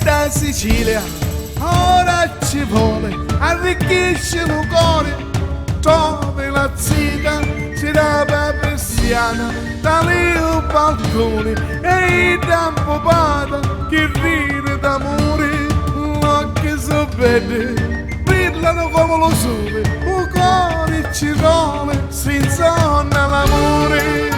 Da Sicilia ora ci vuole, arricchisce un cuore, trovi la zita, si dà la persiana, da lì un balcone e il tempo pada che ride d'amore, l'occhio so vede, brillano come lo sole, un cuore ci vuole, si insonna l'amore.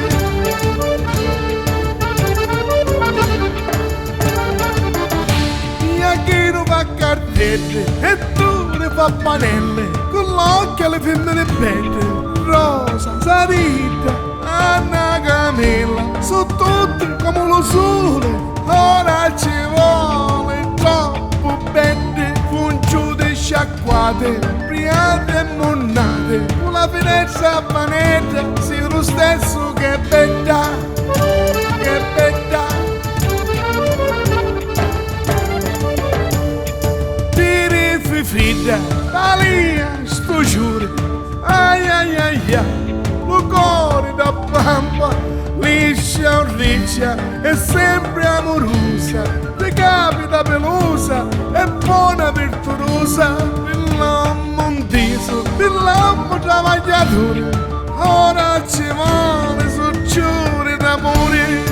Chi non fa cardelle e tu ne fa panelle con l'occhio alle femmine belle, rosa, sarita, Anna Camilla, sono tutte come lo sole, ora ci vuole troppo belle, fungiute sciacquate, priate e monnate, con la finestra a panetta, sia lo stesso che bella, che bella. Fridda, Alia, sto giuro, ai ai ai ai, lo cuore da pampa, liscia o riccia, è sempre amorosa, ti capita pelosa, è buona virtuosa, per l'uomo undiso, per l'uomo travagliatore, ora ci vuole socciore d'amore,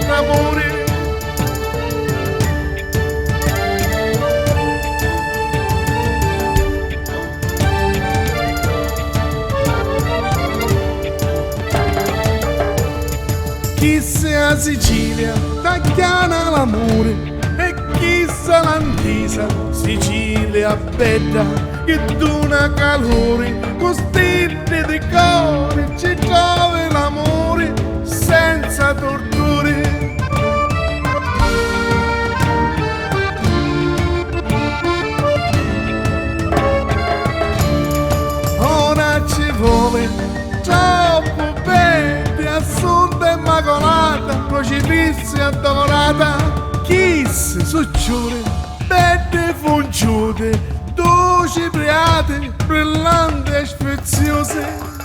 d'amore. Chissà la Sicilia, tagliana l'amore, e chissà l'Antisa, Sicilia bella, che dona calore, con stelle di cuore, ci trovi l'amore, senza torture. Ora ci vuole troppo bene, assunta immacolata, crocifissa adorata, kiss, succiure, belle fungiute, dolci priate, brillanti e sfiziose.